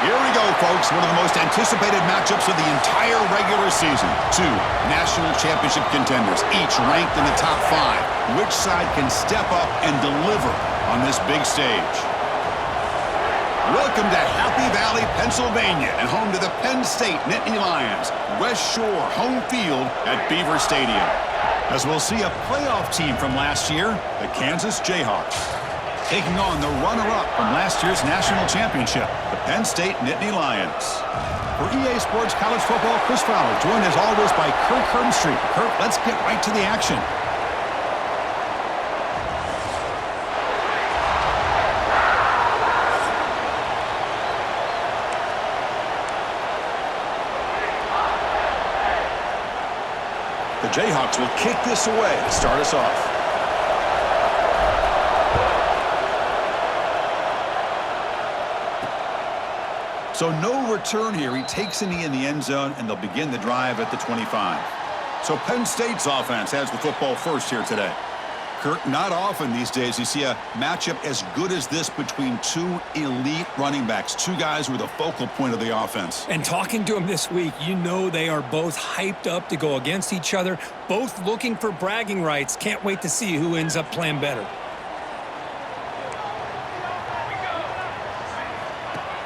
Here we go, folks. One of the most anticipated matchups of the entire regular season. Two national championship contenders, each ranked in the top 5. Which side can step up and deliver on this big stage? Welcome to Happy Valley, Pennsylvania, and home to the Penn State Nittany Lions. West Shore home field at Beaver Stadium. As we'll see a playoff team from last year, the Kansas Jayhawks, taking on the runner-up from last year's national championship, the Penn State Nittany Lions. For EA Sports College Football, Chris Fowler, joined as always by Kirk Hermstreet. Kirk, let's get right to the action. The Jayhawks will kick this away to start us off. So no return here. He takes a knee in the end zone, and they'll begin the drive at the 25. So Penn State's offense has the football first here today. Kurt, not often these days you see a matchup as good as this between two elite running backs, two guys who are the focal point of the offense. And talking to them this week, you know they are both hyped up to go against each other, both looking for bragging rights. Can't wait to see who ends up playing better.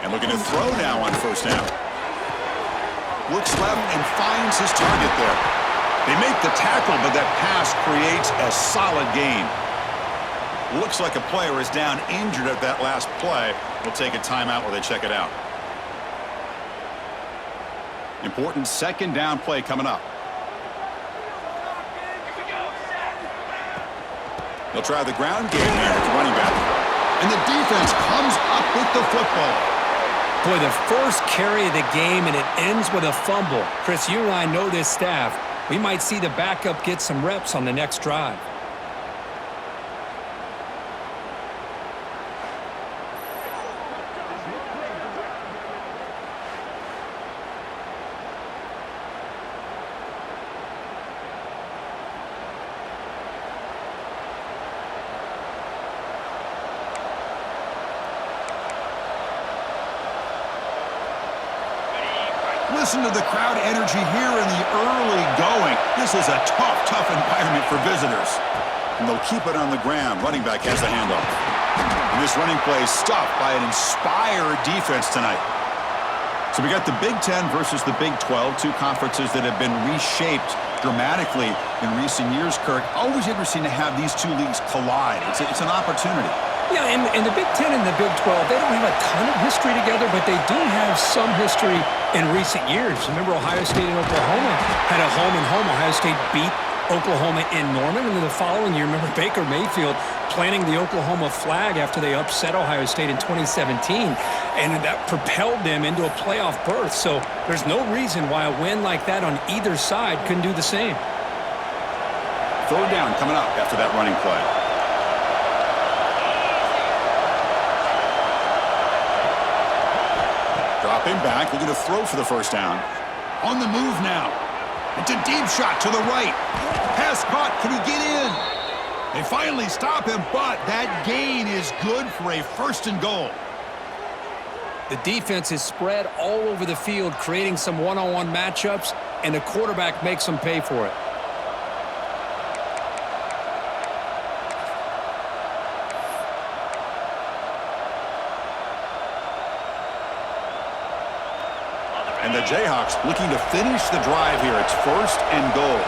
And looking to throw now on first down. Looks left and finds his target there. They make the tackle, but that pass creates a solid gain. Looks like a player is down injured at that last play. We'll take a timeout while they check it out. Important second down play coming up. They'll try the ground game here with the running back. And the defense comes up with the football. Boy, the first carry of the game, and it ends with a fumble. Chris, you and I know this staff. We might see the backup get some reps on the next drive. Listen to the crowd energy here in the early going. This is a tough environment for visitors. And they'll keep it on the ground. Running back has the handoff. And this running play is stopped by an inspired defense tonight. So we got the Big Ten versus the Big 12, two conferences that have been reshaped dramatically in recent years, Kirk. Always interesting to have these two leagues collide. It's an opportunity. Yeah, and the Big Ten and the Big 12, they don't have a ton of history together, but they do have some history in recent years. Remember, Ohio State and Oklahoma had a home-and-home. Ohio State beat Oklahoma in Norman, and then the following year, remember Baker Mayfield planting the Oklahoma flag after they upset Ohio State in 2017, and that propelled them into a playoff berth. So there's no reason why a win like that on either side couldn't do the same. Third down coming up after that running play. Dropping back, looking to throw for the first down. On the move now. It's a deep shot to the right. Pass caught. Can he get in? They finally stop him, but that gain is good for a first and goal. The defense is spread all over the field, creating some one-on-one matchups, and the quarterback makes them pay for it. And the Jayhawks looking to finish the drive here. It's first and goal.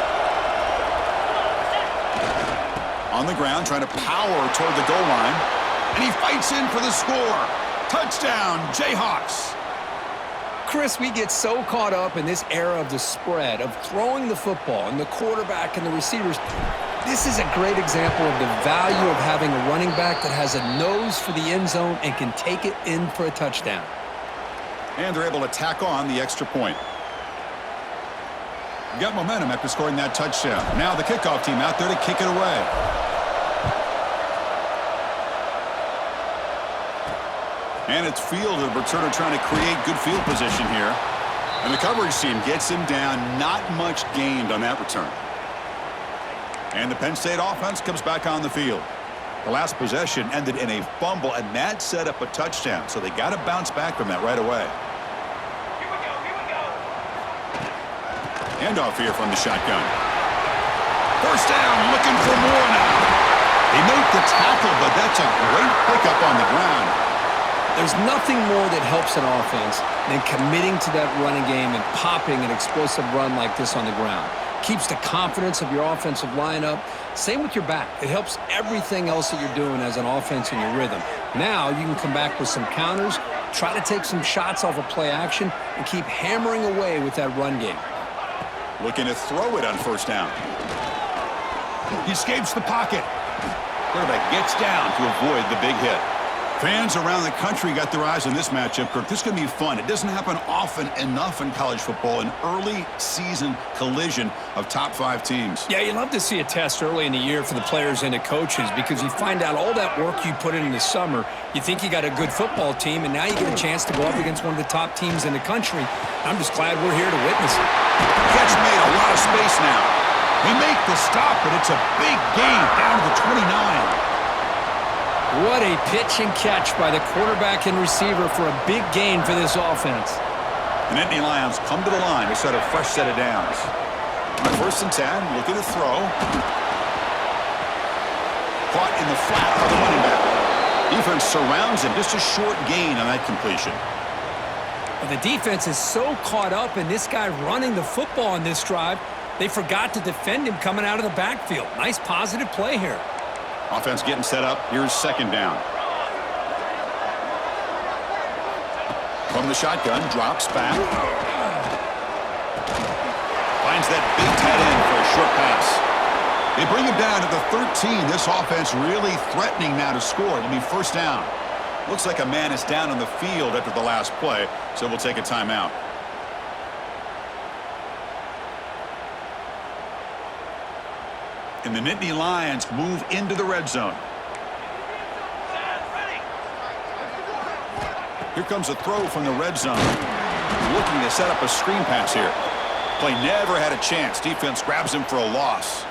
On the ground, trying to power toward the goal line. And he fights in for the score. Touchdown, Jayhawks. Chris, we get so caught up in this era of the spread, of throwing the football, and the quarterback and the receivers. This is a great example of the value of having a running back that has a nose for the end zone and can take it in for a touchdown. And they're able to tack on the extra point. Got momentum after scoring that touchdown. Now the kickoff team out there to kick it away. And it's fielded. Returner trying to create good field position here. And the coverage team gets him down. Not much gained on that return. And the Penn State offense comes back on the field. The last possession ended in a fumble, and that set up a touchdown. So they got to bounce back from that right away. Handoff here from the shotgun. First down, looking for more now. They make the tackle, but that's a great pickup on the ground. There's nothing more that helps an offense than committing to that running game and popping an explosive run like this on the ground. Keeps the confidence of your offensive lineup. Same with your back. It helps everything else that you're doing as an offense in your rhythm. Now you can come back with some counters, try to take some shots off of play action, and keep hammering away with that run game. Looking to throw it on first down. He escapes the pocket. Quarterback gets down to avoid the big hit. Fans around the country got their eyes on this matchup, Kirk. This is going to be fun. It doesn't happen often enough in college football, an early season collision of top 5 teams. Yeah, you love to see a test early in the year for the players and the coaches because you find out all that work you put in the summer. You think you got a good football team, and now you get a chance to go up against one of the top teams in the country. I'm just glad we're here to witness it. Catch made, a lot of space now. They make the stop, but it's a big gain down to the 29. What a pitch and catch by the quarterback and receiver for a big gain for this offense. The Nittany Lions come to the line to set a fresh set of downs. On 1st and 10, looking to throw. Caught in the flat by the running back. Defense surrounds him. Just a short gain on that completion. But the defense is so caught up in this guy running the football on this drive, they forgot to defend him coming out of the backfield. Nice positive play here. Offense getting set up. Here's 2nd down. From the shotgun, drops back. Finds that big tight end for a short pass. They bring him down to the 13. This offense really threatening now to score. It'll be 1st down. Looks like a man is down on the field after the last play, so we'll take a timeout. And the Nittany Lions move into the red zone. Here comes a throw from the red zone. Looking to set up a screen pass here. Play never had a chance. Defense grabs him for a loss.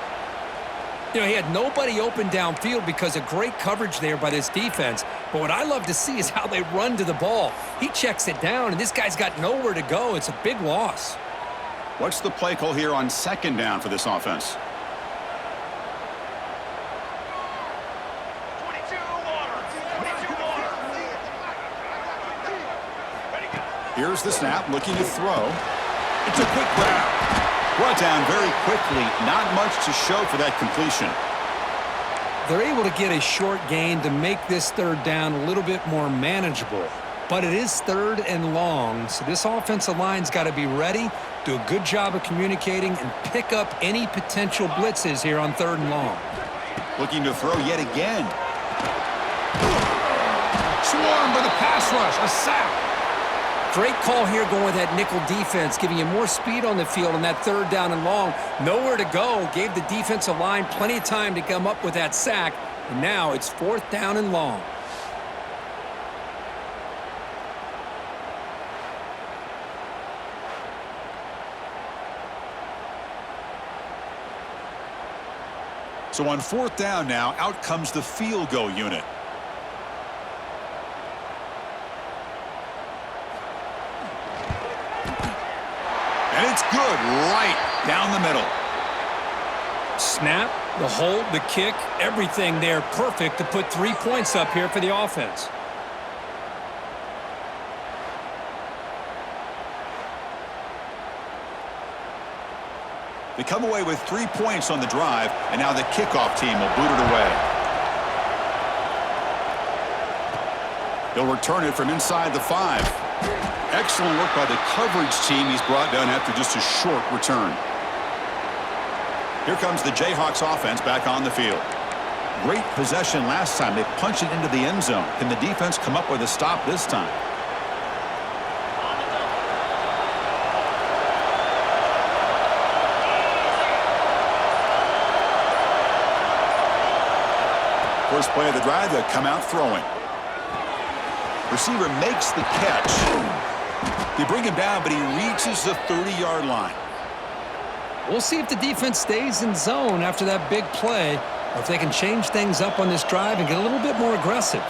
You know, he had nobody open downfield because of great coverage there by this defense. But what I love to see is how they run to the ball. He checks it down, and this guy's got nowhere to go. It's a big loss. What's the play call here on 2nd down for this offense? Here's the snap, looking to throw. It's a quick grab. Brought down very quickly. Not much to show for that completion. They're able to get a short gain to make this 3rd down a little bit more manageable. But it is 3rd and long, so this offensive line's got to be ready, do a good job of communicating, and pick up any potential blitzes here on 3rd and long. Looking to throw yet again. Swarmed by the pass rush, a sack. Great call here going with that nickel defense, giving you more speed on the field on that 3rd down and long. Nowhere to go. Gave the defensive line plenty of time to come up with that sack. And now it's 4th down and long. So on 4th down now, out comes the field goal unit. And it's good right down the middle. Snap, the hold, the kick, everything there perfect to put 3 points up here for the offense. They come away with 3 points on the drive, and now the kickoff team will boot it away. They'll return it from inside the 5. Excellent work by the coverage team he's brought down after just a short return. Here comes the Jayhawks offense back on the field. Great possession last time. They punched it into the end zone. Can the defense come up with a stop this time? First play of the drive, they'll come out throwing. Receiver makes the catch. They bring him down, but he reaches the 30-yard line. We'll see if the defense stays in zone after that big play. or if they can change things up on this drive and get a little bit more aggressive.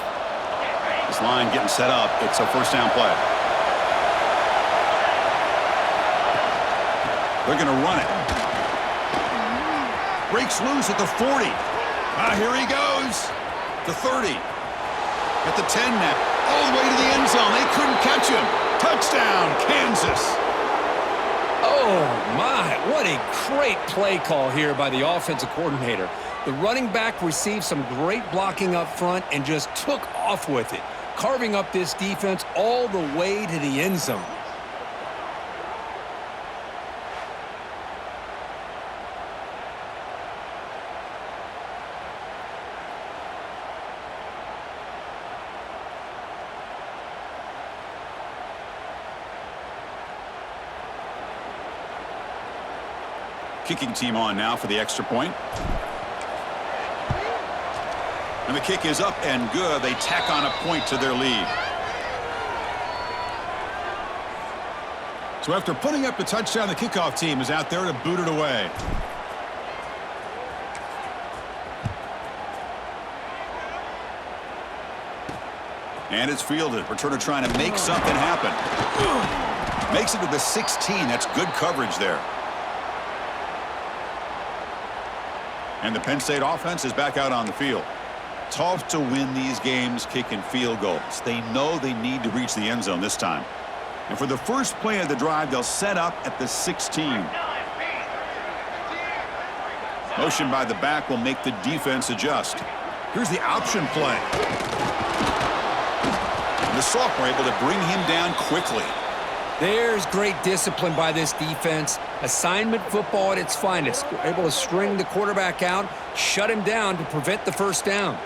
This line getting set up. It's a first down play. They're going to run it. Breaks loose at the 40. Here he goes. The 30. At the 10 now. All the way to the end zone. They couldn't catch him. Touchdown, Kansas. Oh, my. What a great play call here by the offensive coordinator. The running back received some great blocking up front and just took off with it, carving up this defense all the way to the end zone. Kicking team on now for the extra point. And the kick is up and good. They tack on a point to their lead. So after putting up the touchdown, the kickoff team is out there to boot it away. And it's fielded. Returner trying to make something happen. Makes it to the 16. That's good coverage there. And the Penn State offense is back out on the field. Tough to win these games kicking field goals. They know they need to reach the end zone this time. And for the first play of the drive, they'll set up at the 16. Motion by the back will make the defense adjust. Here's the option play. And the sophomore able to bring him down quickly. There's great discipline by this defense. Assignment football at its finest. They're able to string the quarterback out, shut him down to prevent the first down.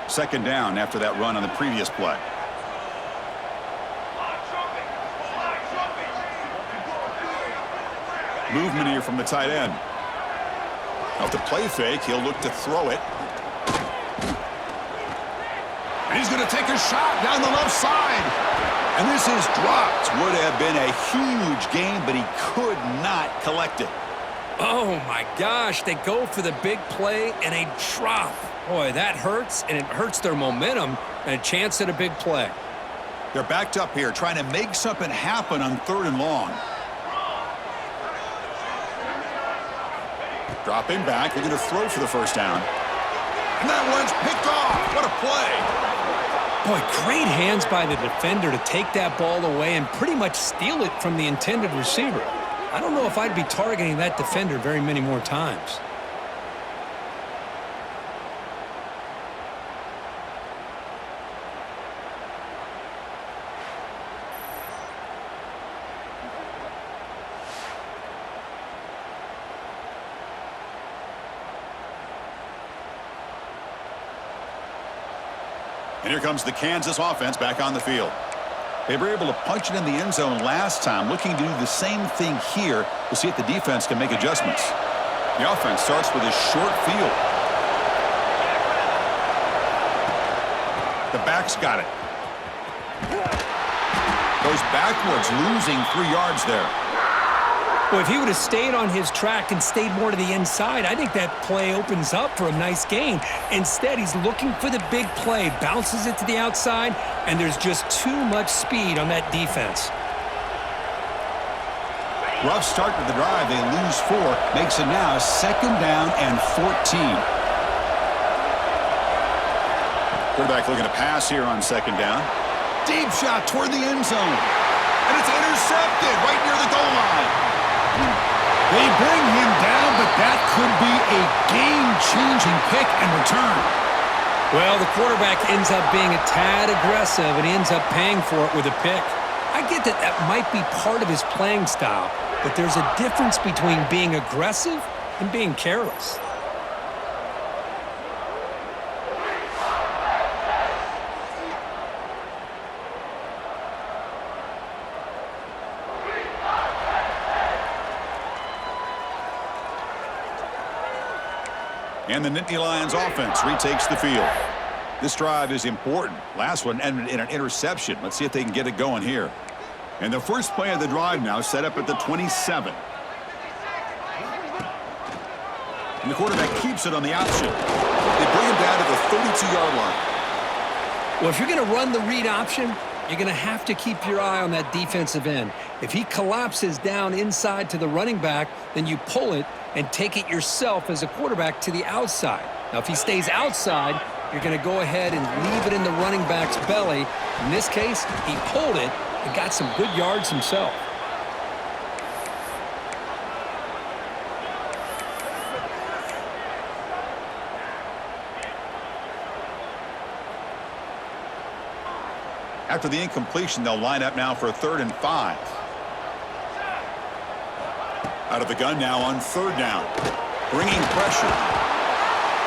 Second down after that run on the previous play. Movement here from the tight end. Off the play fake, he'll look to throw it. And he's going to take a shot down the left side. And this is dropped. Would have been a huge gain, but he could not collect it. Oh, my gosh. They go for the big play and a drop. Boy, that hurts, and it hurts their momentum and a chance at a big play. They're backed up here trying to make something happen on 3rd and long. Dropping back. They're going to throw for the first down. And that one's picked off. What a play. Boy, great hands by the defender to take that ball away and pretty much steal it from the intended receiver. I don't know if I'd be targeting that defender very many more times. And here comes the Kansas offense back on the field. They were able to punch it in the end zone last time, looking to do the same thing here to see if the defense can make adjustments. The offense starts with a short field. The back's got it. Goes backwards, losing 3 yards there. Well, if he would have stayed on his track and stayed more to the inside, I think that play opens up for a nice gain. Instead, he's looking for the big play, bounces it to the outside, and there's just too much speed on that defense. Rough start to the drive. They lose 4. Makes it now 2nd down and 14. Quarterback looking to pass here on 2nd down. Deep shot toward the end zone. And it's intercepted right near the goal line. They bring him down, but that could be a game-changing pick and return. Well, the quarterback ends up being a tad aggressive, and he ends up paying for it with a pick. I get that that might be part of his playing style, but there's a difference between being aggressive and being careless. And the Nittany Lions offense retakes the field. This drive is important. Last one ended in an interception. Let's see if they can get it going here. And the first play of the drive now set up at the 27. And the quarterback keeps it on the option. They bring him down to the 32-yard line. Well, if you're going to run the read option, you're going to have to keep your eye on that defensive end. If he collapses down inside to the running back, then you pull it and take it yourself as a quarterback to the outside. Now, if he stays outside, you're going to go ahead and leave it in the running back's belly. In this case, he pulled it and got some good yards himself. After the incompletion, they'll line up now for a 3rd and 5. Out of the gun now on 3rd down. Bringing pressure.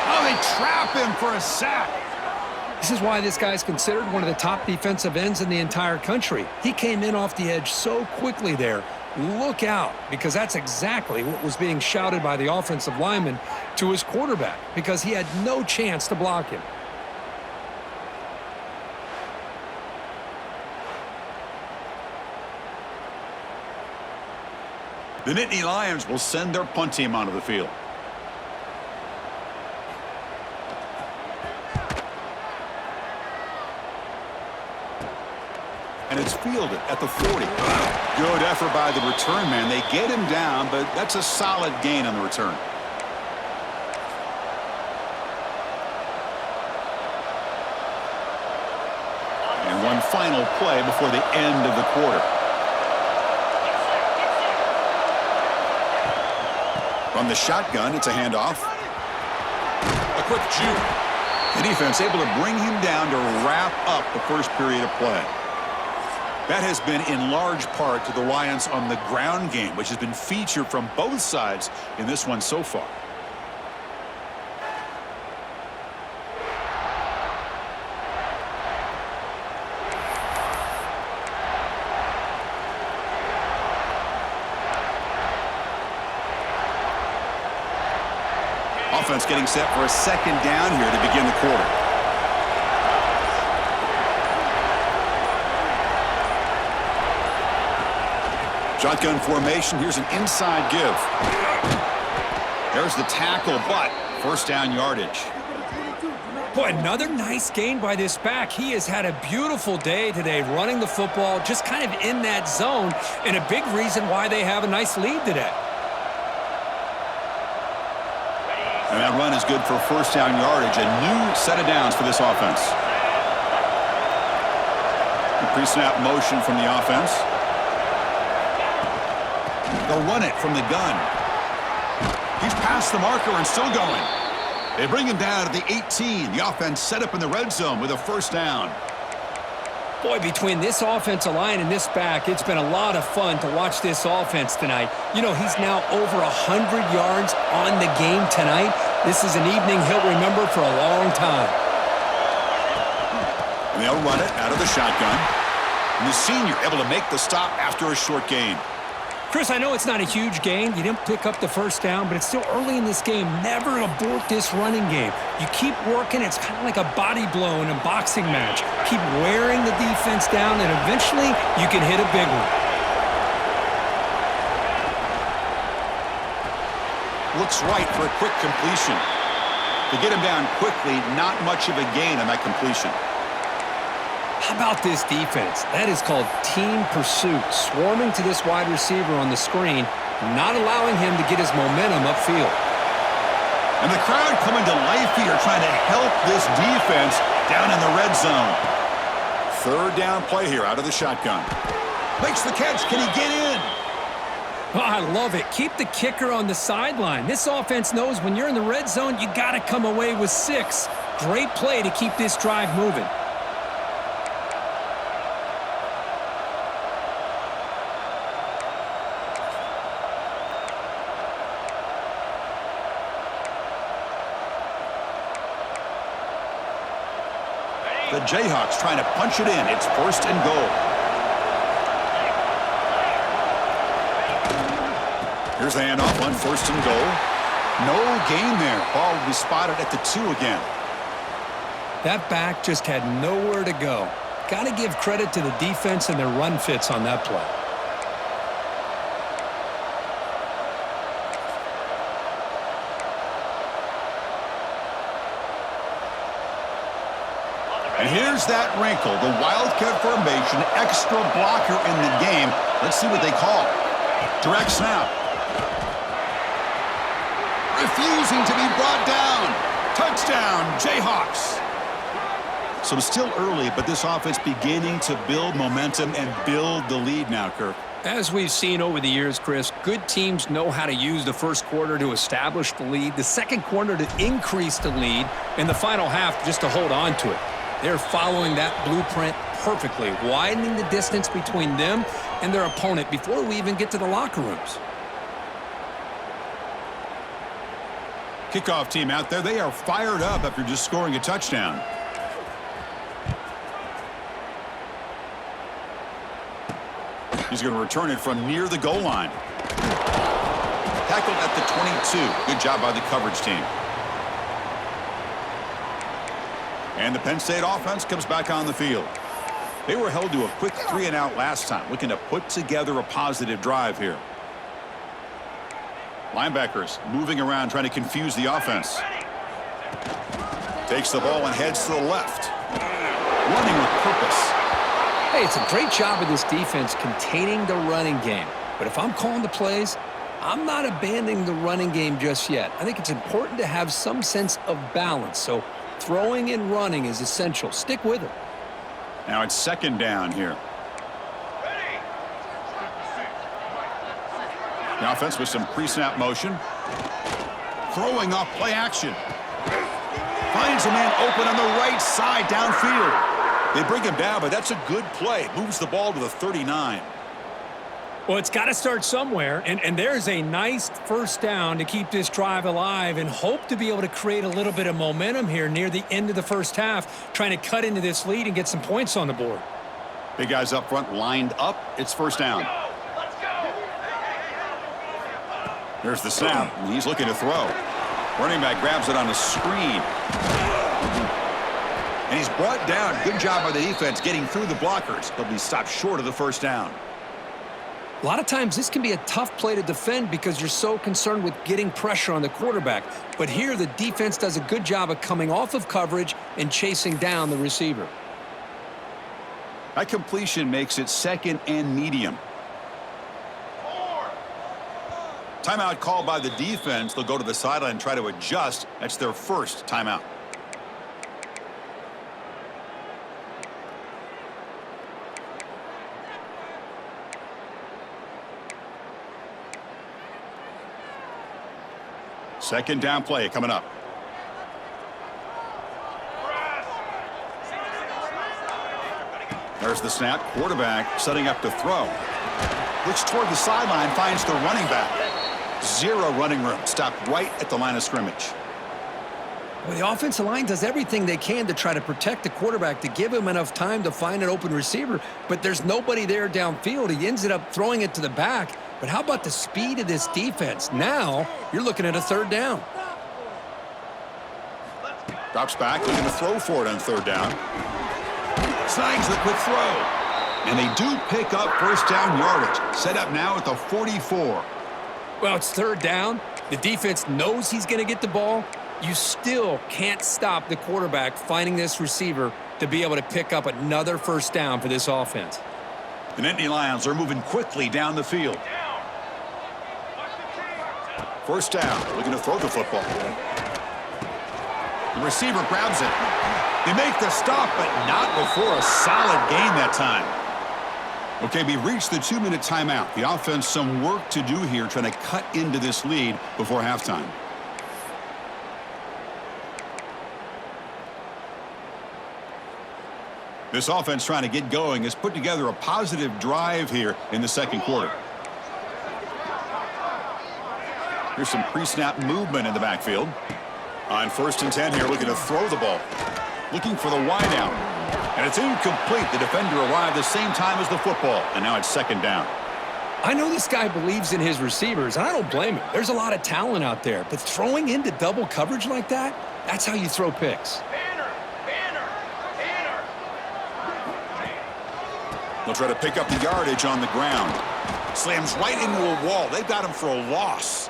Oh, they trap him for a sack. This is why this guy's considered one of the top defensive ends in the entire country. He came in off the edge so quickly there. Look out, because that's exactly what was being shouted by the offensive lineman to his quarterback, because he had no chance to block him. The Nittany Lions will send their punt team onto the field. And it's fielded at the 40. Good effort by the return man. They get him down, but that's a solid gain on the return. And one final play before the end of the quarter. From the shotgun, it's a handoff. A quick juke. The defense able to bring him down to wrap up the first period of play. That has been in large part to the Lions on the ground game, which has been featured from both sides in this one so far. Offense getting set for a 2nd down here to begin the quarter. Shotgun formation. Here's an inside give. There's the tackle, but 1st down yardage. Boy, another nice gain by this back. He has had a beautiful day today running the football, just kind of in that zone, and a big reason why they have a nice lead today. And that run is good for 1st down yardage. A new set of downs for this offense. The pre-snap motion from the offense. They'll run it from the gun. He's past the marker and still going. They bring him down to the 18. The offense set up in the red zone with a 1st down. Boy, between this offensive line and this back, it's been a lot of fun to watch this offense tonight. You know, he's now over 100 yards on the game tonight. This is an evening he'll remember for a long time. And they'll run it out of the shotgun. And the senior able to make the stop after a short gain. Chris, I know it's not a huge gain. You didn't pick up the 1st down, but it's still early in this game. Never abort this running game. You keep working. It's kind of like a body blow in a boxing match. Keep wearing the defense down, and eventually you can hit a big one. Looks right for a quick completion. To get him down quickly, not much of a gain on that completion. How about this defense? That is called team pursuit. Swarming to this wide receiver on the screen, not allowing him to get his momentum upfield. And the crowd coming to life here, trying to help this defense down in the red zone. 3rd down play here out of the shotgun. Makes the catch. Can he get in? Oh, I love it. Keep the kicker on the sideline. This offense knows when you're in the red zone, you got to come away with 6. Great play to keep this drive moving. The Jayhawks trying to punch it in. It's 1st and goal. Here's the handoff on 1st and goal. No gain there. Ball will be spotted at the 2 again. That back just had nowhere to go. Got to give credit to the defense and their run fits on that play. And here's that wrinkle, the Wildcat formation, extra blocker in the game. Let's see what they call. Direct snap. Refusing to be brought down. Touchdown, Jayhawks. So still early, but this offense beginning to build momentum and build the lead now, Kirk. As we've seen over the years, Chris, good teams know how to use the first quarter to establish the lead, the second quarter to increase the lead, and the final half just to hold on to it. They're following that blueprint perfectly, widening the distance between them and their opponent before we even get to the locker rooms. Kickoff team out there, they are fired up after just scoring a touchdown. He's going to return it from near the goal line. Tackled at the 22. Good job by the coverage team. And the Penn State offense comes back on the field. They were held to a quick 3-and-out last time, looking to put together a positive drive here. Linebackers moving around, trying to confuse the offense. Takes the ball and heads to the left. Running with purpose. Hey, it's a great job of this defense containing the running game. But if I'm calling the plays, I'm not abandoning the running game just yet. I think it's important to have some sense of balance. So throwing and running is essential. Stick with it. Now it's second down here. The offense with some pre-snap motion. Throwing off play action. Finds a man open on the right side downfield. They bring him down, but that's a good play. Moves the ball to the 39. Well, it's got to start somewhere, and there's a nice first down to keep this drive alive and hope to be able to create a little bit of momentum here near the end of the first half, trying to cut into this lead and get some points on the board. Big guys up front lined up. It's first down. There's the snap, and he's looking to throw. Running back grabs it on the screen. And he's brought down. Good job by the defense getting through the blockers. They'll be stopped short of the first down. A lot of times this can be a tough play to defend because you're so concerned with getting pressure on the quarterback. But here the defense does a good job of coming off of coverage and chasing down the receiver. That completion makes it second and medium. Timeout called by the defense. They'll go to the sideline and try to adjust. That's their first timeout. Second down play coming up. There's the snap. Quarterback setting up to throw. Looks toward the sideline, finds the running back. Zero running room. Stopped right at the line of scrimmage. Well, the offensive line does everything they can to try to protect the quarterback, to give him enough time to find an open receiver, but there's nobody there downfield. He ends up throwing it to the back. But how about the speed of this defense? Now you're looking at a third down. Drops back, looking to throw for it on third down. Snags the quick throw. And they do pick up first down yardage. Set up now at the 44. Well, it's third down. The defense knows he's going to get the ball. You still can't stop the quarterback finding this receiver to be able to pick up another first down for this offense. The Nittany Lions are moving quickly down the field. First down, looking to throw the football. The receiver grabs it. They make the stop, but not before a solid gain that time. Okay, we reached the 2-minute timeout. The offense some work to do here, trying to cut into this lead before halftime. This offense trying to get going has put together a positive drive here in the second quarter. Here's some pre-snap movement in the backfield. On 1st and 10 here, looking to throw the ball. Looking for the wide out. And it's incomplete. The defender arrived the same time as the football. And now it's second down. I know this guy believes in his receivers, and I don't blame him. There's a lot of talent out there. But throwing into double coverage like that, that's how you throw picks. They'll try to pick up the yardage on the ground. Slams right into a wall. They've got him for a loss.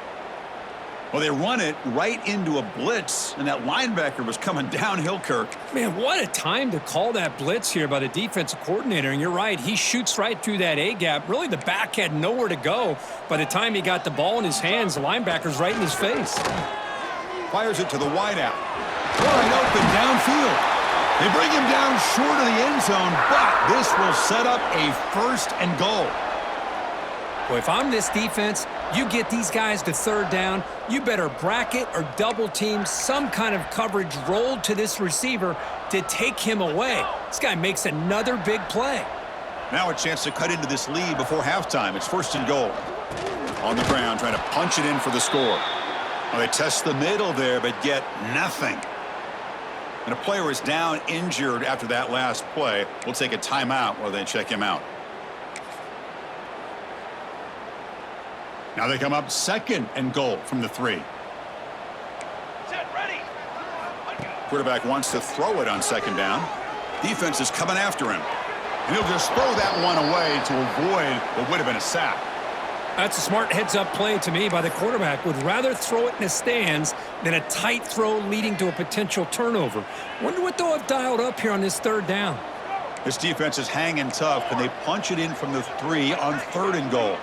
Well, they run it right into a blitz, and that linebacker was coming downhill, Kirk. Man, what a time to call that blitz here by the defensive coordinator. And you're right, he shoots right through that A-gap. Really, the back had nowhere to go. By the time he got the ball in his hands, the linebacker's right in his face. Fires it to the wideout. Wide open downfield. They bring him down short of the end zone, but this will set up a 1st and goal. Well, if I'm this defense, you get these guys to 3rd down, you better bracket or double team some kind of coverage rolled to this receiver to take him away. This guy makes another big play. Now a chance to cut into this lead before halftime. It's 1st and goal. On the ground, trying to punch it in for the score. Well, they test the middle there, but get nothing. And a player is down injured after that last play. We'll take a timeout while they check him out. Now they come up 2nd and goal from the 3. Set, ready. Quarterback wants to throw it on 2nd down. Defense is coming after him. And he'll just throw that one away to avoid what would have been a sack. That's a smart heads-up play to me by the quarterback. Would rather throw it in the stands than a tight throw leading to a potential turnover. Wonder what they'll have dialed up here on this 3rd down. This defense is hanging tough. Can they punch it in from the 3 on 3rd and goal?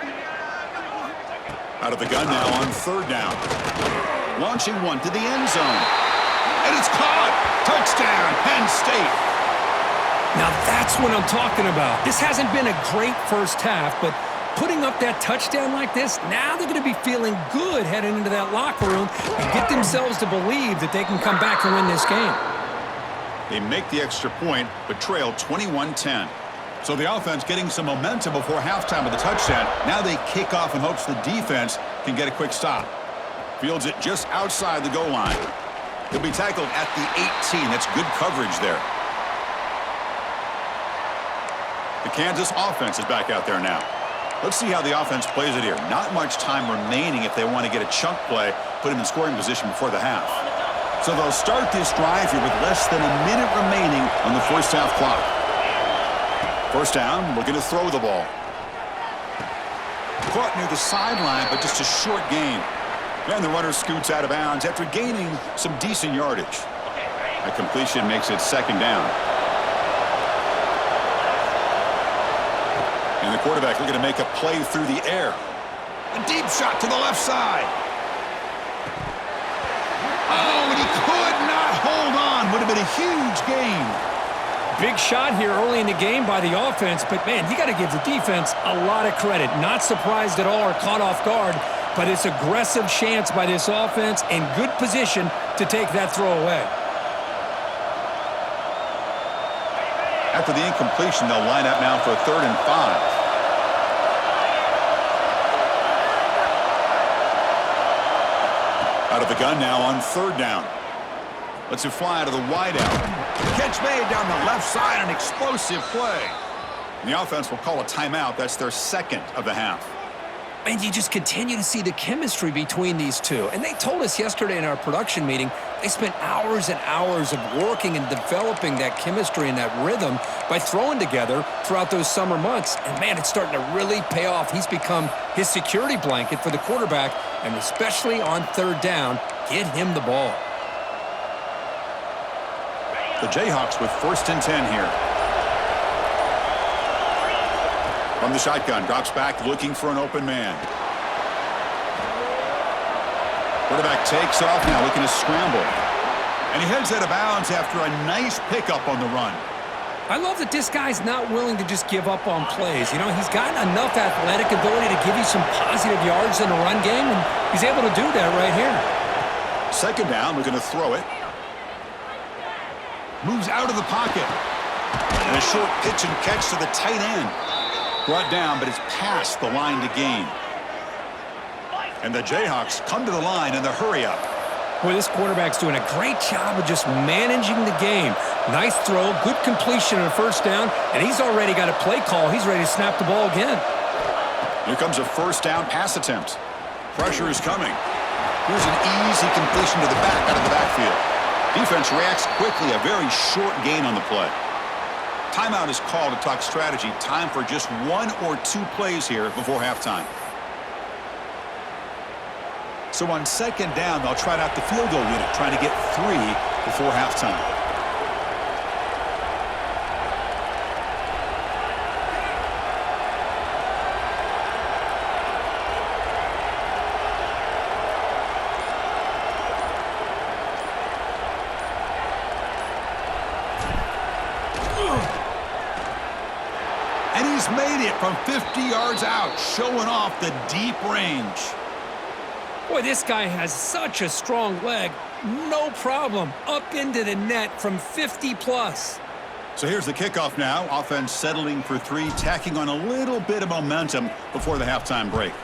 Out of the gun now on 3rd down. Launching one to the end zone. And it's caught. Touchdown, Penn State. Now that's what I'm talking about. This hasn't been a great first half, but putting up that touchdown like this, now they're going to be feeling good heading into that locker room and get themselves to believe that they can come back and win this game. They make the extra point, but trail 21-10. So the offense getting some momentum before halftime with the touchdown. Now they kick off in hopes the defense can get a quick stop. Fields it just outside the goal line. He'll be tackled at the 18. That's good coverage there. The Kansas offense is back out there now. Let's see how the offense plays it here. Not much time remaining if they want to get a chunk play, put him in scoring position before the half. So they'll start this drive here with less than a minute remaining on the first half clock. 1st down, looking to throw the ball. Caught near the sideline, but just a short gain. And the runner scoots out of bounds after gaining some decent yardage. A completion makes it 2nd down. And the quarterback looking to make a play through the air. A deep shot to the left side. Oh, and he could not hold on. Would have been a huge gain. Big shot here early in the game by the offense, but man, you got to give the defense a lot of credit. Not surprised at all or caught off guard, but it's aggressive chance by this offense in good position to take that throw away. After the incompletion, they'll line up now for 3rd and 5. Out of the gun now on 3rd down. Lets it fly to the wideout. Catch made down the left side, an explosive play. And the offense will call a timeout. That's their 2nd of the half. And you just continue to see the chemistry between these two. And they told us yesterday in our production meeting, they spent hours and hours of working and developing that chemistry and that rhythm by throwing together throughout those summer months. And man, it's starting to really pay off. He's become his security blanket for the quarterback, and especially on 3rd down, get him the ball. The Jayhawks with 1st and 10 here. From the shotgun, drops back looking for an open man. Quarterback takes off now, looking to scramble. And he heads out of bounds after a nice pickup on the run. I love that this guy's not willing to just give up on plays. You know, he's got enough athletic ability to give you some positive yards in the run game, and he's able to do that right here. 2nd down, we're going to throw it. Moves out of the pocket. And a short pitch and catch to the tight end. Brought down, but it's past the line to gain. And the Jayhawks come to the line in the hurry-up. Boy, this quarterback's doing a great job of just managing the game. Nice throw, good completion on a 1st down, and he's already got a play call. He's ready to snap the ball again. Here comes a 1st down pass attempt. Pressure is coming. Here's an easy completion to the back out of the backfield. Defense reacts quickly, a very short gain on the play. Timeout is called to talk strategy. Time for just 1 or 2 plays here before halftime. So So on second down, they'll try out the field goal unit, trying to get 3 before halftime. And he's made it from 50 yards out, showing off the deep range. Boy, this guy has such a strong leg. No problem. Up into the net from 50+. So here's the kickoff now. Offense settling for 3, tacking on a little bit of momentum before the halftime break.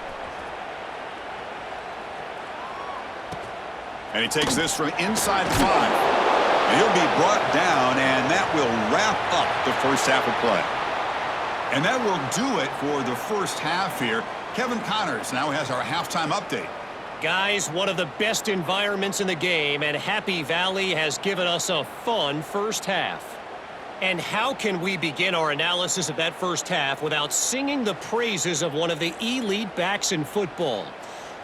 And he takes this from inside 5. And he'll be brought down, and that will wrap up the first half of play. And that will do it for the first half here. Kevin Connors now has our halftime update. Guys, one of the best environments in the game, and Happy Valley has given us a fun first half. And how can we begin our analysis of that first half without singing the praises of one of the elite backs in football?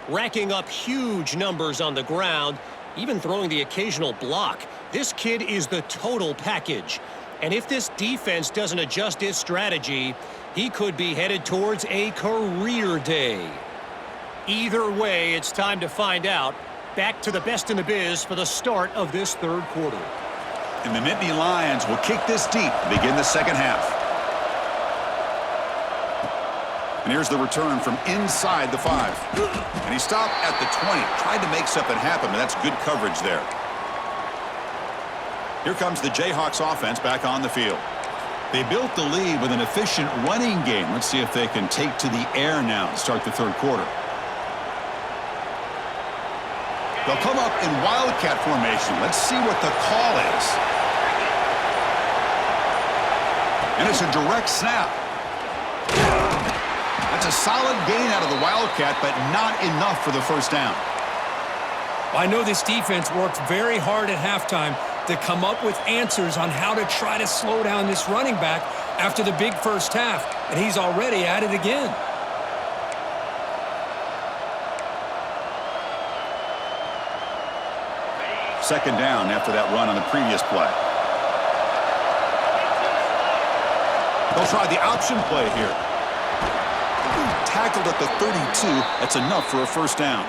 Racking up huge numbers on the ground, even throwing the occasional block. This kid is the total package. And if this defense doesn't adjust its strategy, he could be headed towards a career day. Either way, it's time to find out. Back to the best in the biz for the start of this third quarter. And the Nittany Lions will kick this deep to begin the second half. And here's the return from inside the 5. And he stopped at the 20. Tried to make something happen, but that's good coverage there. Here comes the Jayhawks offense back on the field. They built the lead with an efficient running game. Let's see if they can take to the air now to start the third quarter. They'll come up in Wildcat formation. Let's see what the call is. And it's a direct snap. That's a solid gain out of the Wildcat, but not enough for the first down. I know this defense worked very hard at halftime to come up with answers on how to try to slow down this running back after the big first half, and he's already at it again. Second down after that run on the previous play. They'll try the option play here. Tackled at the 32. That's enough for a first down.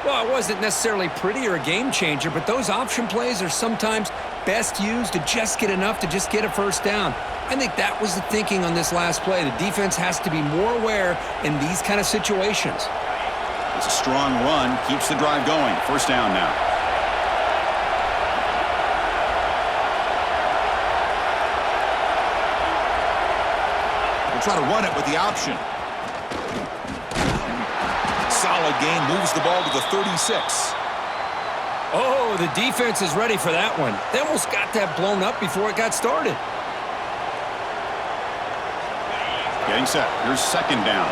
Well, it wasn't necessarily pretty or a game changer, but those option plays are sometimes best used to just get enough to just get a first down. I think that was the thinking on this last play. The defense has to be more aware in these kind of situations. It's a strong run. Keeps the drive going. First down now. Try to run it with the option. Solid gain, moves the ball to the 36. Oh, the defense is ready for that one. They almost got that blown up before it got started. Getting set. Here's second down.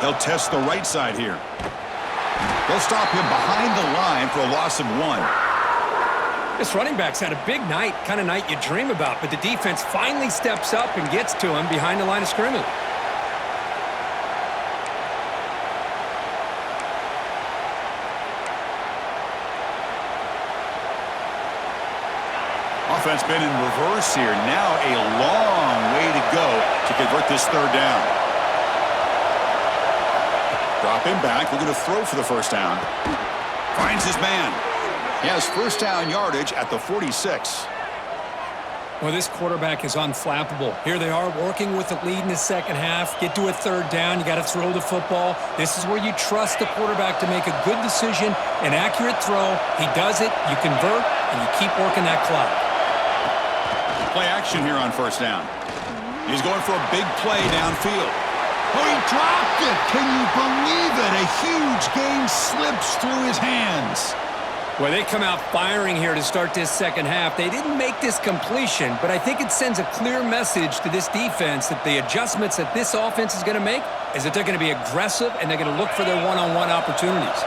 They'll test the right side here. They'll stop him behind the line for a loss of 1. This running back's had a big night, kind of night you dream about, but the defense finally steps up and gets to him behind the line of scrimmage. Offense been in reverse here. Now a long way to go to convert this third down. Drop him back. We're going to throw for the first down. Finds his man. He has first down yardage at the 46. Well, this quarterback is unflappable. Here they are working with the lead in the second half. Get to a third down. You got to throw the football. This is where you trust the quarterback to make a good decision, an accurate throw. He does it. You convert, and you keep working that clock. Play action here on first down. He's going for a big play downfield. Oh, he dropped it. Can you believe it? A huge gain slips through his hands. Well, they come out firing here to start this second half. They didn't make this completion, but I think it sends a clear message to this defense that the adjustments that this offense is going to make is that they're going to be aggressive and they're going to look for their one-on-one opportunities.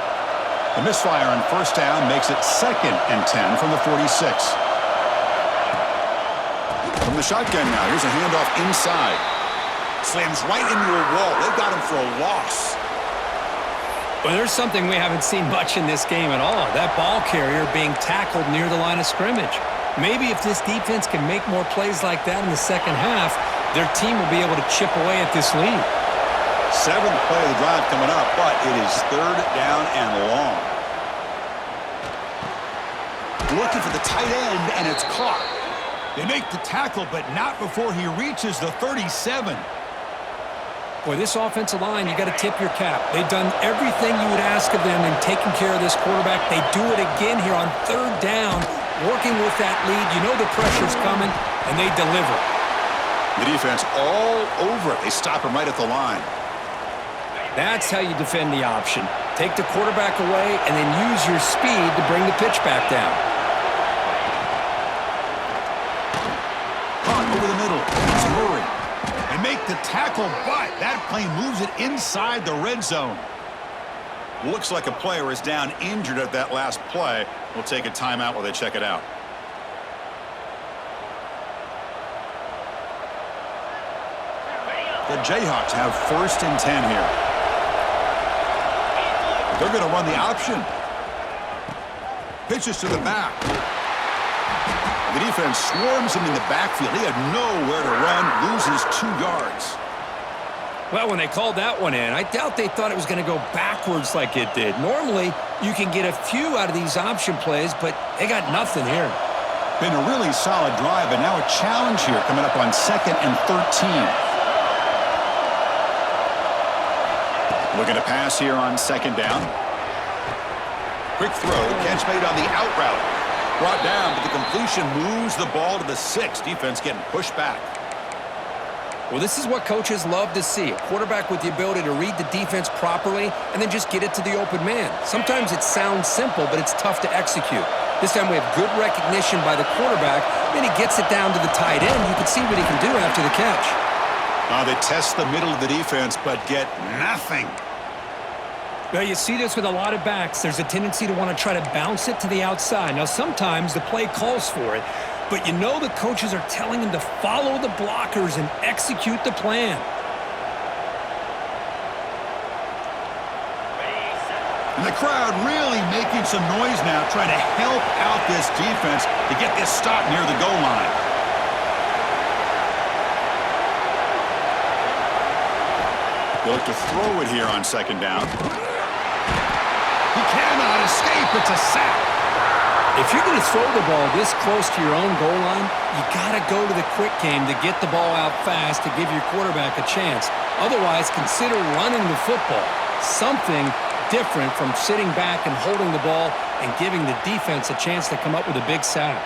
The misfire on first down makes it 2nd and 10 from the 46. the shotgun now. Here's a handoff inside. Slams right into a wall. They've got him for a loss. Well, there's something we haven't seen much in this game at all. That ball carrier being tackled near the line of scrimmage. Maybe if this defense can make more plays like that in the second half, their team will be able to chip away at this lead. Seventh play of the drive coming up, but it is third down and long. Looking for the tight end, and it's caught. They make the tackle, but not before he reaches the 37. Boy, this offensive line, you got to tip your cap. They've done everything you would ask of them in taking care of this quarterback. They do it again here on third down, working with that lead. You know the pressure's coming, and they deliver. The defense all over it. They stop him right at the line. That's how you defend the option. Take the quarterback away and then use your speed to bring the pitch back down. Caught over the middle. It's Murray. They make the tackle, but that play moves it inside the red zone. Looks like a player is down injured at that last play. We'll take a timeout while they check it out. The Jayhawks have 1st and 10 here. They're going to run the option. Pitches to the back. The defense swarms him in the backfield. He had nowhere to run, loses 2 yards. Well, when they called that one in, I doubt they thought it was going to go backwards like it did. Normally, you can get a few out of these option plays, but they got nothing here. Been a really solid drive, but now a challenge here coming up on 2nd and 13. Looking to pass here on 2nd down. Quick throw, catch made on the out route. Brought down, but the completion moves the ball to the 6. Defense getting pushed back. Well, this is what coaches love to see. A quarterback with the ability to read the defense properly and then just get it to the open man. Sometimes it sounds simple, but it's tough to execute. This time we have good recognition by the quarterback, then he gets it down to the tight end. You can see what he can do after the catch. They test the middle of the defense, but get nothing. Well, you see this with a lot of backs. There's a tendency to want to try to bounce it to the outside. Now, sometimes the play calls for it, but you know the coaches are telling him to follow the blockers and execute the plan. And the crowd really making some noise now, trying to help out this defense to get this stop near the goal line. They look to throw it here on 2nd down. He cannot escape. It's a sack. If you're going to throw the ball this close to your own goal line, you got to go to the quick game to get the ball out fast to give your quarterback a chance. Otherwise, consider running the football. Something different from sitting back and holding the ball and giving the defense a chance to come up with a big sack.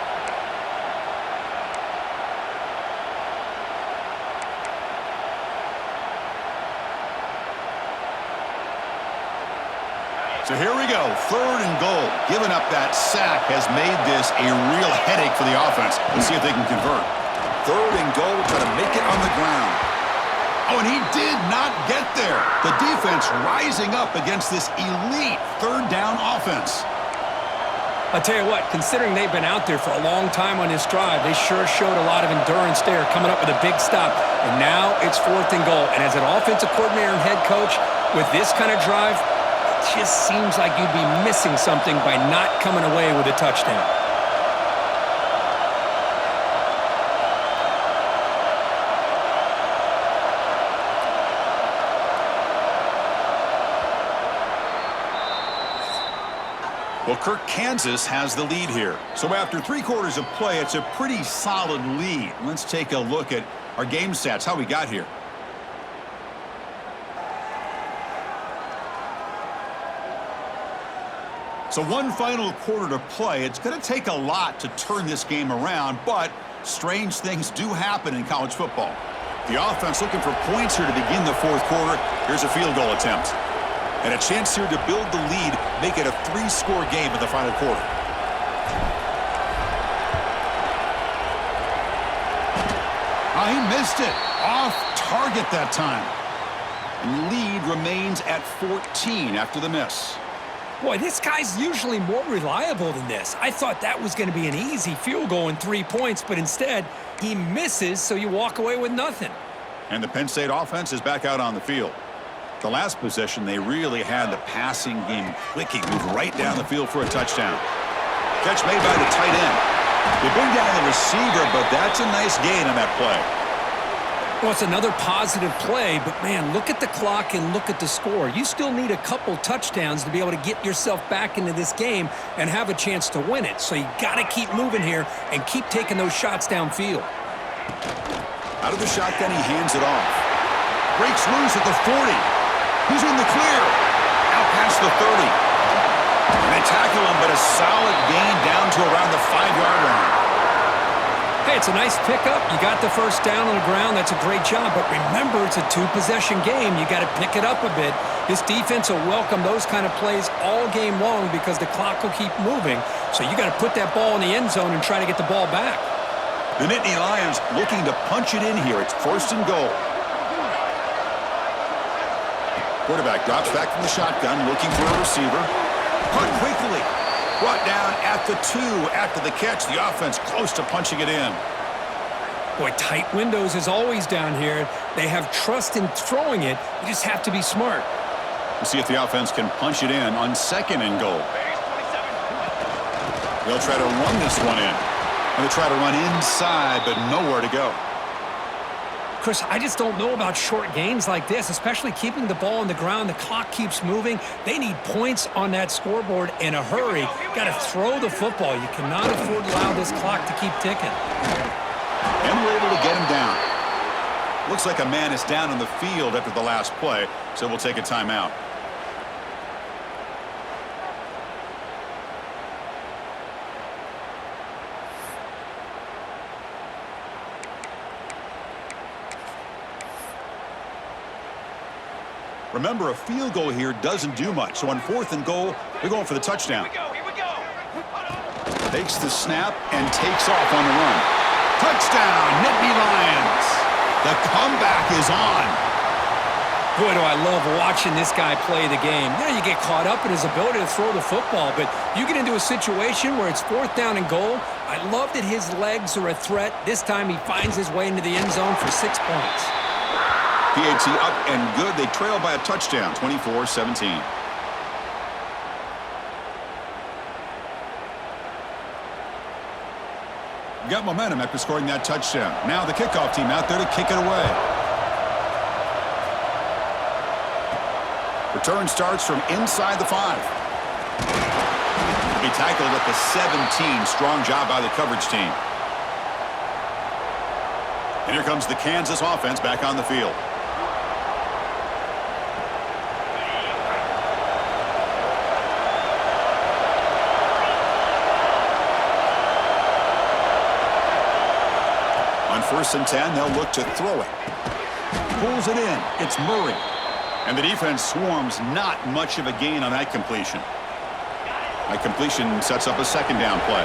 So here we go, 3rd and goal. Giving up that sack has made this a real headache for the offense. Let's see if they can convert. 3rd and goal, try to make it on the ground. Oh, and he did not get there. The defense rising up against this elite 3rd down offense. I'll tell you what, considering they've been out there for a long time on this drive, they sure showed a lot of endurance there, coming up with a big stop. And now it's 4th and goal. And as an offensive coordinator and head coach, with this kind of drive, it just seems like you'd be missing something by not coming away with a touchdown. Well, Kirk, Kansas has the lead here. So after 3 quarters of play, it's a pretty solid lead. Let's take a look at our game stats, how we got here. So 1 final quarter to play. It's going to take a lot to turn this game around, but strange things do happen in college football. The offense looking for points here to begin the 4th quarter. Here's a field goal attempt. And a chance here to build the lead, make it a 3-score game in the final quarter. He missed it. Off target that time. And the lead remains at 14 after the miss. Boy, this guy's usually more reliable than this. I thought that was going to be an easy field goal and 3 points, but instead, he misses, so you walk away with nothing. And the Penn State offense is back out on the field. The last possession, they really had the passing game clicking, moved right down the field for a touchdown. Catch made by the tight end. They bring down the receiver, but that's a nice gain on that play. Well, it's another positive play, but man, look at the clock and look at the score. You still need a couple touchdowns to be able to get yourself back into this game and have a chance to win it. So you got to keep moving here and keep taking those shots downfield. Out of the shotgun, he hands it off. Breaks loose at the 40. He's in the clear. Out past the 30. And they tackle him, but a solid gain down to around the 5-yard line. Hey, it's a nice pickup. You got the first down on the ground. That's a great job. But remember, it's a 2-possession game. You got to pick it up a bit. This defense will welcome those kind of plays all game long because the clock will keep moving. So you got to put that ball in the end zone and try to get the ball back. The Nittany Lions looking to punch it in here. It's 1st and goal. Quarterback drops back from the shotgun, looking for a receiver. Caught quickly. Brought down at the 2 after the catch. The offense close to punching it in. Boy, tight windows is always down here. They have trust in throwing it. You just have to be smart. We'll see if the offense can punch it in on 2nd and goal. They'll try to run this one in. And they try to run inside, but nowhere to go. Chris, I just don't know about short gains like this, especially keeping the ball on the ground. The clock keeps moving. They need points on that scoreboard in a hurry. Got to throw the football. You cannot afford to allow this clock to keep ticking. And we're able to get him down. Looks like a man is down on the field after the last play, so we'll take a timeout. Remember, a field goal here doesn't do much. So on 4th and goal, we're going for the touchdown. Here we go. Takes the snap and takes off on the run. Touchdown, Nittany Lions. The comeback is on. Boy, do I love watching this guy play the game. You know, you get caught up in his ability to throw the football, but you get into a situation where it's 4th down and goal. I love that his legs are a threat. This time he finds his way into the end zone for 6 points. PAT up and good. They trail by a touchdown, 24-17. Got momentum after scoring that touchdown. Now the kickoff team out there to kick it away. Return starts from inside the 5. He tackled at the 17. Strong job by the coverage team. And here comes the Kansas offense back on the field. On 1st and 10, they'll look to throw it. Pulls it in. It's Murray. And the defense swarms. Not much of a gain on that completion. That completion sets up a 2nd down play.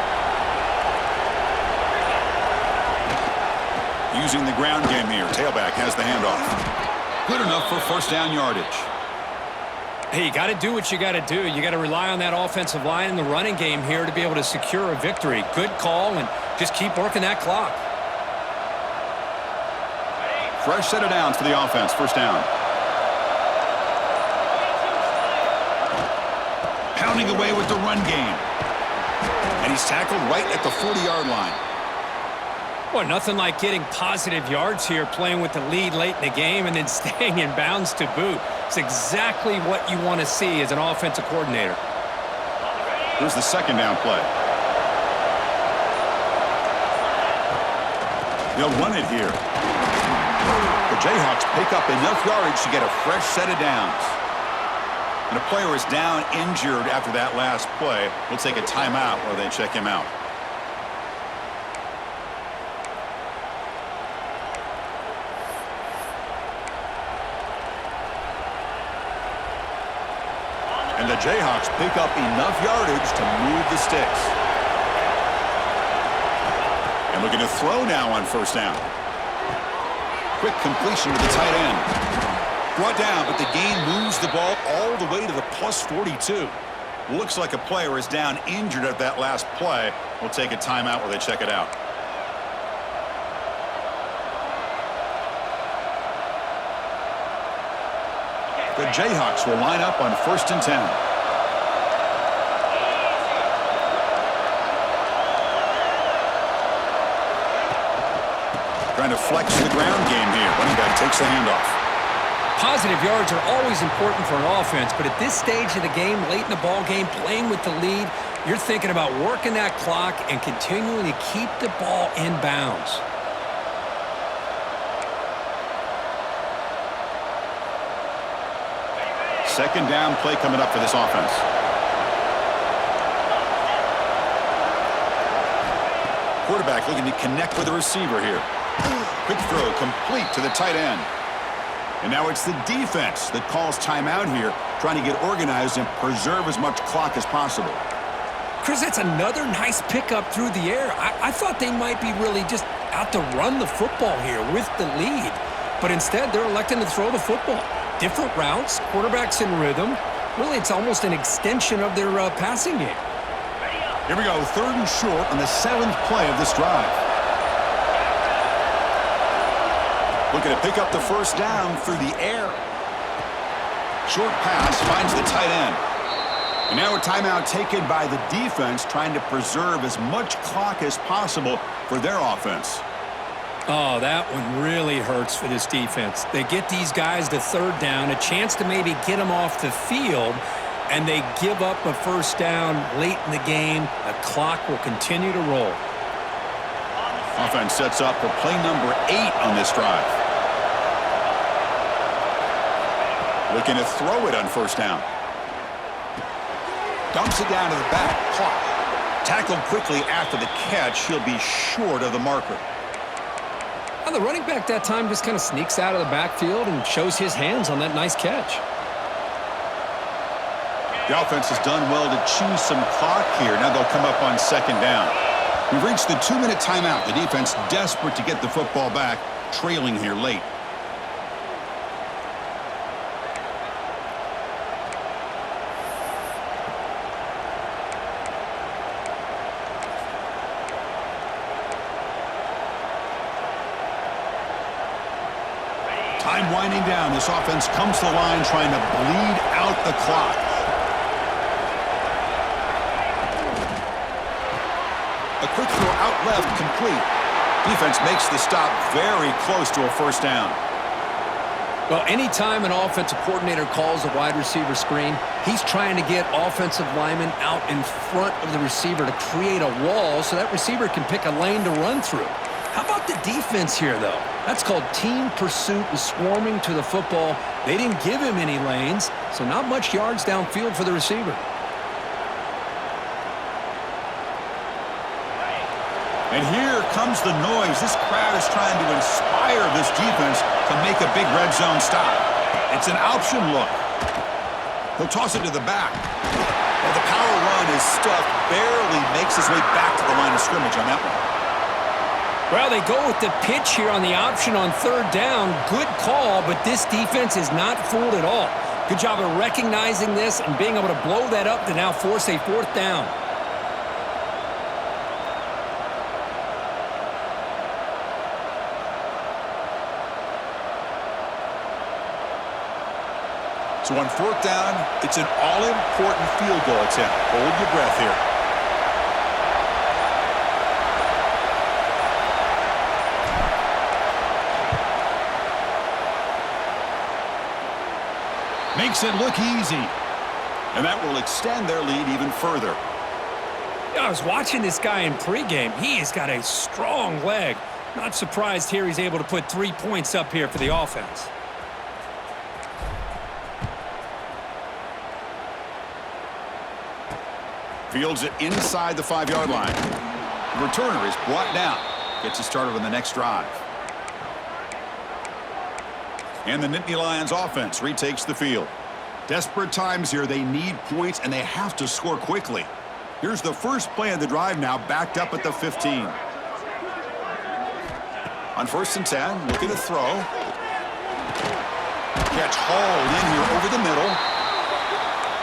Using the ground game here. Tailback has the handoff. Good enough for 1st down yardage. Hey, you got to do what you got to do. You got to rely on that offensive line in the running game here to be able to secure a victory. Good call, and just keep working that clock. Fresh set of downs for the offense. 1st down. Pounding away with the run game. And he's tackled right at the 40-yard line. Well, nothing like getting positive yards here, playing with the lead late in the game and then staying in bounds to boot. It's exactly what you want to see as an offensive coordinator. Here's the 2nd down play. They'll run it here. The Jayhawks pick up enough yardage to get a fresh set of downs. And a player is down injured after that last play. We'll take a timeout while they check him out. And the Jayhawks pick up enough yardage to move the sticks. And looking to throw now on 1st down. Quick completion to the tight end. Brought down, but the gain moves the ball all the way to the +42. Looks like a player is down injured at that last play. We'll take a timeout while they check it out. The Jayhawks will line up on 1st and 10. Trying to flex the ground game here. Running back takes the handoff. Positive yards are always important for an offense, but at this stage of the game, late in the ball game, playing with the lead, you're thinking about working that clock and continuing to keep the ball in bounds. Second down play coming up for this offense. Quarterback looking to connect with the receiver here. Quick throw complete to the tight end. And now it's the defense that calls timeout here, trying to get organized and preserve as much clock as possible. Chris, that's another nice pickup through the air. I thought they might be really just out to run the football here with the lead. But instead, they're electing to throw the football. Different routes, quarterbacks in rhythm. Really, it's almost an extension of their passing game. Here we go, 3rd and short on the 7th play of this drive. Looking to pick up the first down through the air. Short pass finds the tight end. And now a timeout taken by the defense, trying to preserve as much clock as possible for their offense. Oh, that one really hurts for this defense. They get these guys to 3rd down, a chance to maybe get them off the field, and they give up a first down late in the game. The clock will continue to roll. Offense sets up for play number 8 on this drive. Looking to throw it on 1st down. Dumps it down to the back. Clock. Tackled quickly after the catch. He'll be short of the marker. Well, the running back that time just kind of sneaks out of the backfield and shows his hands on that nice catch. The offense has done well to choose some clock here. Now they'll come up on 2nd down. We've reached the 2-minute timeout. The defense desperate to get the football back, trailing here late. Time winding down. This offense comes to the line trying to bleed out the clock. A quick throw out left, complete. Defense makes the stop very close to a first down. Well, anytime an offensive coordinator calls a wide receiver screen, he's trying to get offensive linemen out in front of the receiver to create a wall so that receiver can pick a lane to run through. How about the defense here, though? That's called team pursuit and swarming to the football. They didn't give him any lanes, so not much yards downfield for the receiver. And here comes the noise. This crowd is trying to inspire this defense to make a big red zone stop. It's an option look. He'll toss it to the back. Well, the power run is stuffed, barely makes his way back to the line of scrimmage on that one. Well, they go with the pitch here on the option on 3rd down. Good call, but this defense is not fooled at all. Good job of recognizing this and being able to blow that up to now force a 4th down. So on 4th down, it's an all-important field goal attempt. Hold your breath here. Makes it look easy. And that will extend their lead even further. Yeah, I was watching this guy in pregame. He has got a strong leg. Not surprised here he's able to put 3 points up here for the offense. Fields it inside the 5-yard line. The returner is brought down. Gets it started on the next drive. And the Nittany Lions offense retakes the field. Desperate times here. They need points, and they have to score quickly. Here's the first play of the drive now, backed up at the 15. On 1st and 10, looking to throw. Catch hauled in here over the middle.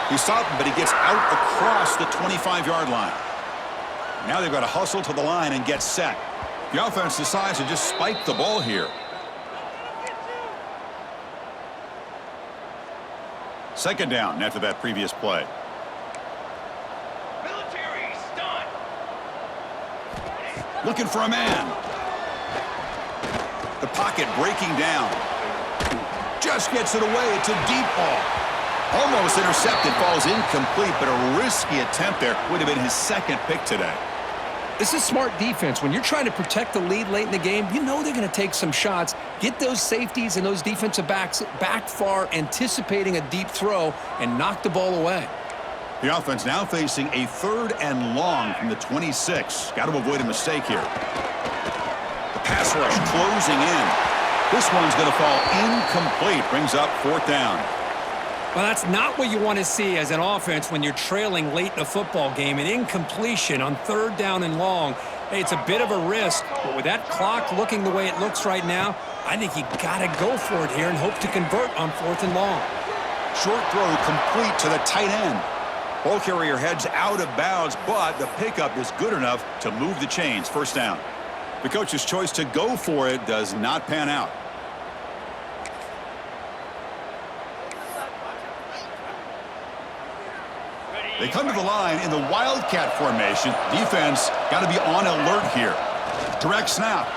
He stopped him, but he gets out across the 25-yard line. Now they've got to hustle to the line and get set. The offense decides to just spike the ball here. Second down after that previous play. Military stunt. Looking for a man. The pocket breaking down. Just gets it away. It's a deep ball. Almost intercepted. Falls incomplete, but a risky attempt there. Would have been his second pick today. This is smart defense. When you're trying to protect the lead late in the game, you know they're going to take some shots, get those safeties and those defensive backs back far, anticipating a deep throw, and knock the ball away. The offense now facing a 3rd and long from the 26. Got to avoid a mistake here. The pass rush closing in. This one's going to fall incomplete. Brings up 4th down. Well, that's not what you want to see as an offense when you're trailing late in a football game. An incompletion on 3rd down and long. Hey, it's a bit of a risk, but with that clock looking the way it looks right now, I think you got to go for it here and hope to convert on 4th and long. Short throw complete to the tight end. Ball carrier heads out of bounds, but the pickup is good enough to move the chains. 1st down. The coach's choice to go for it does not pan out. They come to the line in the Wildcat formation. Defense got to be on alert here. Direct snap.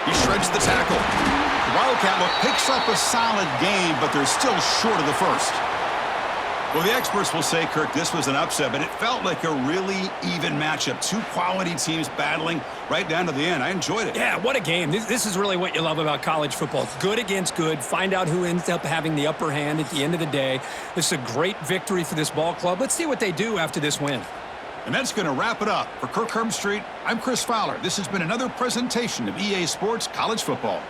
He shreds the tackle. The Wildcat look picks up a solid game, but they're still short of the first. Well, the experts will say, Kirk, this was an upset, but it felt like a really even matchup. 2 quality teams battling right down to the end. I enjoyed it. Yeah, what a game. This is really what you love about college football. Good against good. Find out who ends up having the upper hand at the end of the day. This is a great victory for this ball club. Let's see what they do after this win. And that's going to wrap it up. For Kirk Herbstreit, I'm Chris Fowler. This has been another presentation of EA Sports College Football.